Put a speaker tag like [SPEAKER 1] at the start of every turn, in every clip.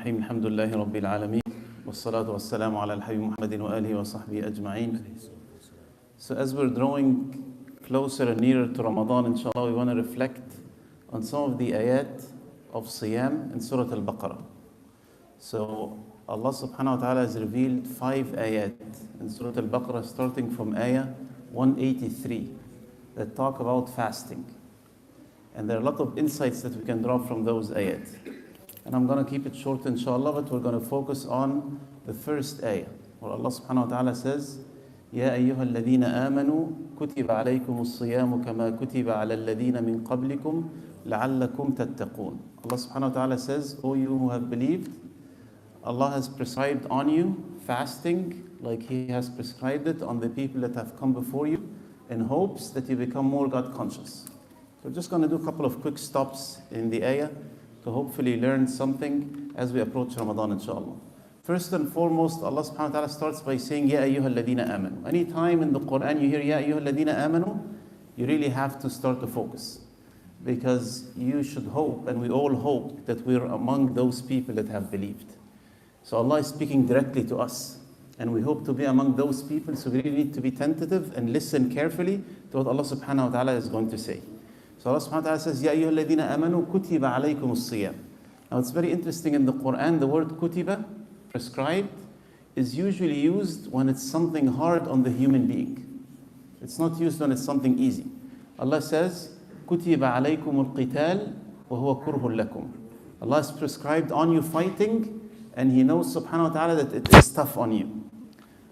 [SPEAKER 1] الرحيم الحمد لله رب العالمين والصلاة والسلام على الحبيب محمد وآله وصحبه أجمعين. So as we're drawing closer and nearer to Ramadan, inshallah, we want to reflect on some of the ayat of Siyam in Surah Al-Baqarah. So Allah subhanahu wa ta'ala has revealed 5 ayat in Surah Al-Baqarah starting from ayah 183 that talk about fasting. And there are a lot of insights that we can draw from those ayat. And I'm going to keep it short inshallah, but we're going to focus on the first ayah where Allah subhanahu wa ta'ala says, يا أيها الذين آمنوا كتب عليكم الصيام كما كتب على الذين من قبلكم لعلكم تتقون. Allah subhanahu wa ta'ala says, O you who have believed, Allah has prescribed on you fasting like He has prescribed it on the people that have come before you in hopes that you become more God conscious. So we're just going to do a couple of quick stops in the ayah to hopefully learn something as we approach Ramadan inshallah. First and foremost, Allah subhanahu wa ta'ala starts by saying, Ya ayyuhal ladina amanu. Anytime in the Quran you hear Ya ayyuhal ladina amanu, you really have to start to focus. Because you should hope, and we all hope, that we're among those people that have believed. So Allah is speaking directly to us. And we hope to be among those people, so we really need to be tentative and listen carefully to what Allah subhanahu wa ta'ala is going to say. So Allah subhanahu wa ta'ala says, Ya ayyuhal ladina amanu kutiba alaykum as-siyam. Now it's very interesting in the Quran, the word kutiba, prescribed, is usually used when it's something hard on the human being. It's not used when it's something easy. Allah says, kutiba alaykum al-qital wa huwa kurhun lakum. Allah has prescribed on you fighting, and He knows subhanahu wa ta'ala that it is tough on you.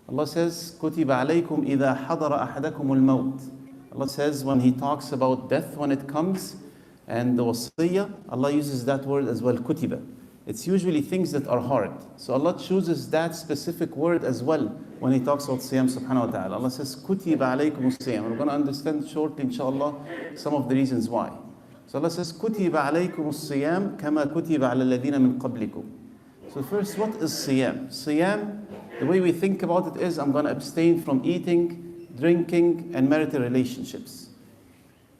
[SPEAKER 1] Allah says, kutiba alaykum idha hadara ahadakum al-maut. Allah says when He talks about death when it comes, and the wasiyah, Allah uses that word as well, kutiba. It's usually things that are hard. So Allah chooses that specific word as well when He talks about siyam subhanahu wa ta'ala. Allah says, kutiba alaykum as-siyam. We're going to understand shortly, inshallah, some of the reasons why. So Allah says, kutiba alaykum as-siyam kama kutiba ala alladhina min qablikum. So first, what is siyam? Siyam, the way we think about it is, I'm going to abstain from eating, drinking, and marital relationships.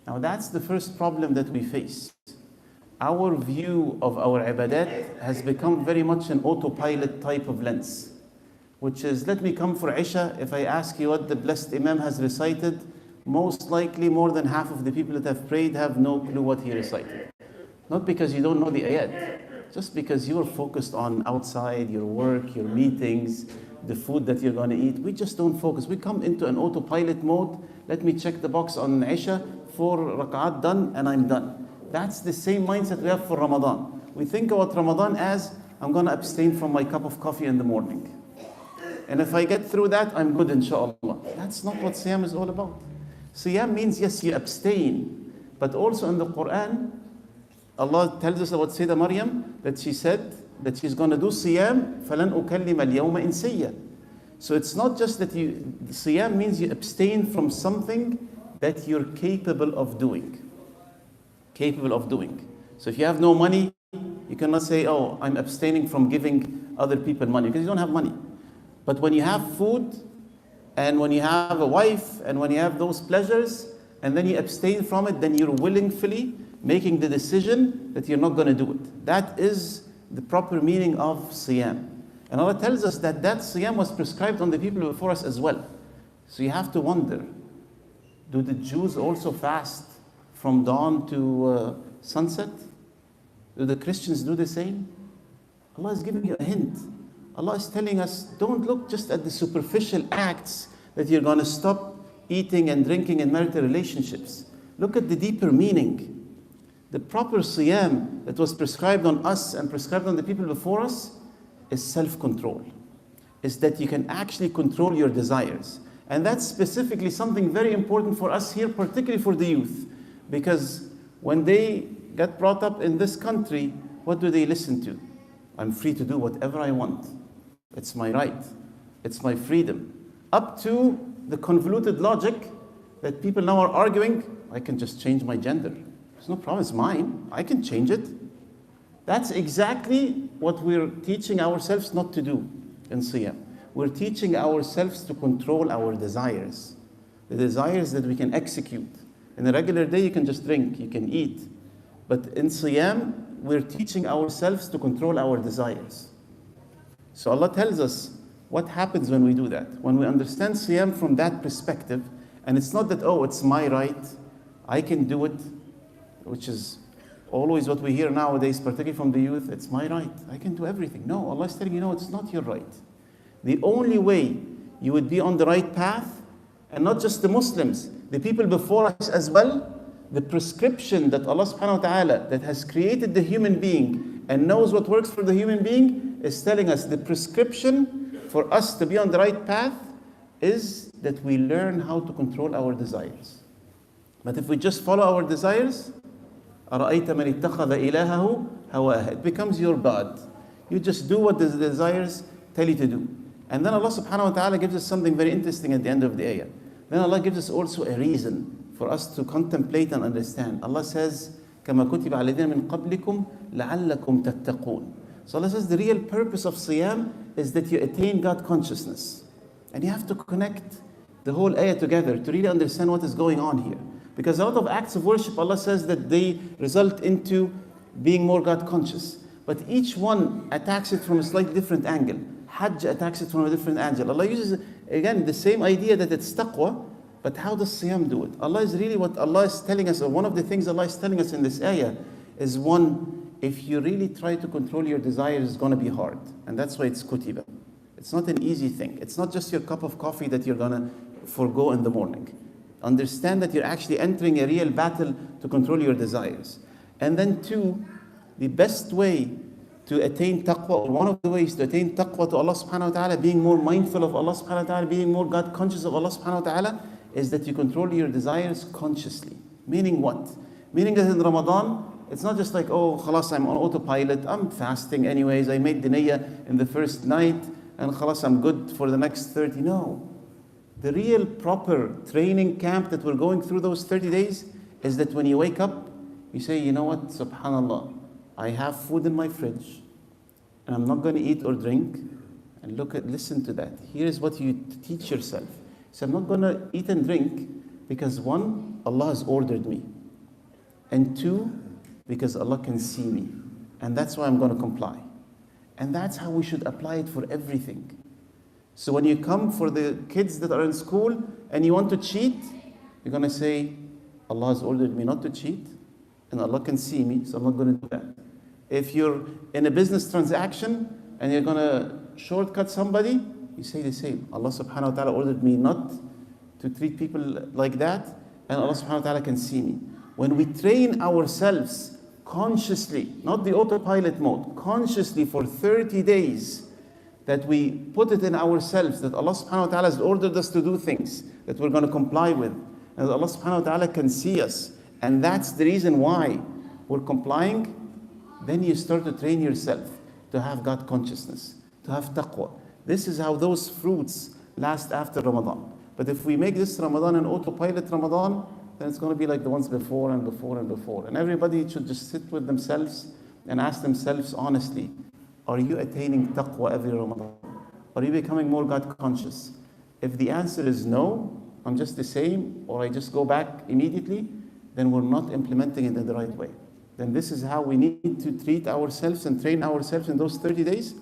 [SPEAKER 1] Now that's the first problem that we face. Our view of our ibadat has become very much an autopilot type of lens, which is, let me come for Isha. If I ask you what the blessed Imam has recited, most likely more than half of the people that have prayed have no clue what he recited. Not because you don't know the ayat, just because you are focused on outside, your work, your meetings, the food that you're going to eat. We just don't focus. We come into an autopilot mode. Let me check the box on Isha, 4 rak'at done, and I'm done. That's the same mindset we have for Ramadan. We think about Ramadan as, I'm going to abstain from my cup of coffee in the morning. And if I get through that, I'm good inshallah. That's not what Siyam is all about. Siyam means, yes, you abstain. But also in the Quran, Allah tells us about Sayyidah Maryam, that she said that she's going to do Siyam, فَلَنْ أُكَلِّمَ الْيَوْمَ إِنْسِيًّا. So it's not just that Siyam means you abstain from something that you're capable of doing. Capable of doing. So if you have no money, you cannot say, oh, I'm abstaining from giving other people money, because you don't have money. But when you have food, and when you have a wife, and when you have those pleasures, and then you abstain from it, then you're willingly making the decision that you're not going to do it. That is the proper meaning of Siyam. And Allah tells us that that Siyam was prescribed on the people before us as well. So you have to wonder, do the Jews also fast from dawn to sunset? Do the Christians do the same? Allah is giving you a hint. Allah is telling us, don't look just at the superficial acts that you're going to stop eating and drinking and marital relationships. Look at the deeper meaning. The proper siyam that was prescribed on us and prescribed on the people before us is self-control. Is that you can actually control your desires. And that's specifically something very important for us here, particularly for the youth. Because when they get brought up in this country, what do they listen to? I'm free to do whatever I want. It's my right. It's my freedom. Up to the convoluted logic that people now are arguing, I can just change my gender. There's no problem, it's mine. I can change it. That's exactly what we're teaching ourselves not to do in Siyam. We're teaching ourselves to control our desires. The desires that we can execute. In a regular day, you can just drink, you can eat. But in Siyam, we're teaching ourselves to control our desires. So Allah tells us what happens when we do that. When we understand Siyam from that perspective, and it's not that, oh, it's my right, I can do it, which is always what we hear nowadays, particularly from the youth, it's my right, I can do everything. No, Allah is telling you, no, it's not your right. The only way you would be on the right path, and not just the Muslims, the people before us as well, the prescription that Allah subhanahu wa ta'ala, that has created the human being and knows what works for the human being, is telling us the prescription for us to be on the right path is that we learn how to control our desires. But if we just follow our desires, أَرَأَيْتَ مَنِ اتَّخَذَ إِلَهَهُ هَوَاهُ, it becomes your God. You just do what the desires tell you to do. And then Allah subhanahu wa ta'ala gives us something very interesting at the end of the ayah. Then Allah gives us also a reason for us to contemplate and understand. Allah says, كَمَا كُتِبَ عَلَى الَّذِينَ مِن قَبْلِكُمْ لَعَلَّكُمْ تَتَّقُونَ. So Allah says the real purpose of Siyam is that you attain God consciousness. And you have to connect the whole ayah together to really understand what is going on here. Because a lot of acts of worship, Allah says that they result into being more God conscious. But each one attacks it from a slightly different angle. Hajj attacks it from a different angle. Allah uses, again, the same idea that it's taqwa, but how does Siyam do it? Allah is really, what Allah is telling us, or one of the things Allah is telling us in this ayah is, one, if you really try to control your desires, it's going to be hard. And that's why it's kutiba. It's not an easy thing. It's not just your cup of coffee that you're going to forgo in the morning. Understand that you're actually entering a real battle to control your desires. And then two, the best way to attain taqwa, or one of the ways to attain taqwa to Allah subhanahu wa ta'ala, being more mindful of Allah subhanahu wa ta'ala, being more God conscious of Allah subhanahu wa ta'ala, is that you control your desires consciously. Meaning what? Meaning that in Ramadan, it's not just like, oh, khalas, I'm on autopilot, I'm fasting anyways, I made the niyyah in the first night, and khalas, I'm good for the next 30. No. The real proper training camp that we're going through those 30 days is that when you wake up, you say, you know what, subhanallah, I have food in my fridge, and I'm not going to eat or drink. And listen to that. Here is what you teach yourself. So I'm not going to eat and drink because, one, Allah has ordered me. And two, because Allah can see me. And that's why I'm going to comply. And that's how we should apply it for everything. So when you come for the kids that are in school and you want to cheat, you're going to say, Allah has ordered me not to cheat, and Allah can see me, so I'm not going to do that. If you're in a business transaction and you're going to shortcut somebody, you say the same. Allah subhanahu wa ta'ala ordered me not to treat people like that, and Allah subhanahu wa ta'ala can see me. When we train ourselves consciously, not the autopilot mode, consciously for 30 days, that we put it in ourselves, that Allah subhanahu wa ta'ala has ordered us to do things that we're going to comply with, and that Allah subhanahu wa ta'ala can see us, and that's the reason why we're complying, then you start to train yourself to have God consciousness, to have taqwa. This is how those fruits last after Ramadan. But if we make this Ramadan an autopilot Ramadan, then it's going to be like the ones before and before and before. And everybody should just sit with themselves and ask themselves honestly, are you attaining taqwa every Ramadan? Are you becoming more God conscious? If the answer is no, I'm just the same, or I just go back immediately, then we're not implementing it in the right way. Then this is how we need to treat ourselves and train ourselves in those 30 days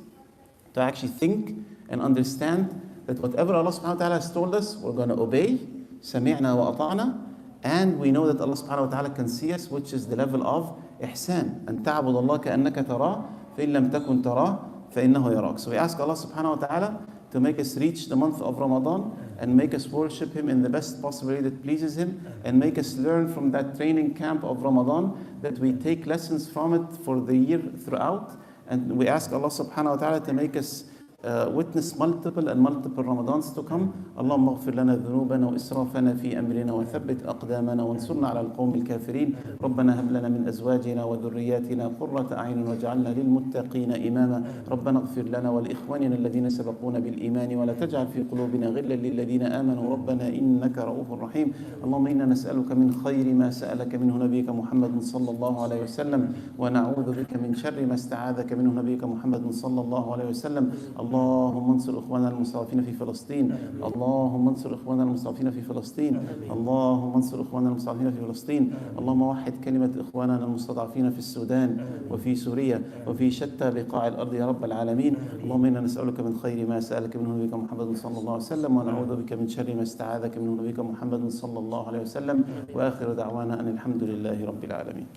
[SPEAKER 1] to actually think and understand that whatever Allah subhanahu wa ta'ala has told us, we're going to obey, sami'na wa ata'na, and we know that Allah subhanahu wa ta'ala can see us, which is the level of ihsan. أن تعبد الله كأنك تراه فإن لم تكن تراه فإنه يراك. So we ask Allah subhanahu wa ta'ala to make us reach the month of Ramadan and make us worship Him in the best possible way that pleases Him, and make us learn from that training camp of Ramadan, that we take lessons from it for the year throughout. And we ask Allah subhanahu wa ta'ala to make us witness multiple Ramadans to come. اللهم اغفر لنا ذنوبنا وإسرافنا في أمرنا وثبت أقدامنا وانصرنا على القوم الكافرين. ربنا هب لنا من أزواجنا وذرياتنا قرة أعين واجعلنا للمتقين إماما. ربنا اغفر لنا ولإخواننا الذين سبقونا بالإيمان ولا تجعل في قلوبنا غلا للذين آمنوا ربنا إنك رؤوف رحيم. اللهم إنا نسألك من خير ما سألك منه نبيك محمد صلى الله عليه وسلم، ونعوذ بك من شر ما استعاذك منه نبيك محمد صلى الله عليه وسلم. اللهم اللهم انصر إخواننا المستضعفين في فلسطين. اللهم انصر إخواننا المستضعفين في فلسطين. اللهم انصر إخواننا المستضعفين في فلسطين. اللهم وحد كلمة إخواننا المستضعفين في السودان وفي سوريا وفي شتى بقاع الأرض يا رب العالمين. اللهم إنا نسألك من خير ما سألك منه نبيك محمد صلى الله عليه وسلم، ونعوذ بك من شر ما استعاذك منه نبيك محمد صلى الله عليه وسلم. وآخر دعوانا أن الحمد لله رب العالمين.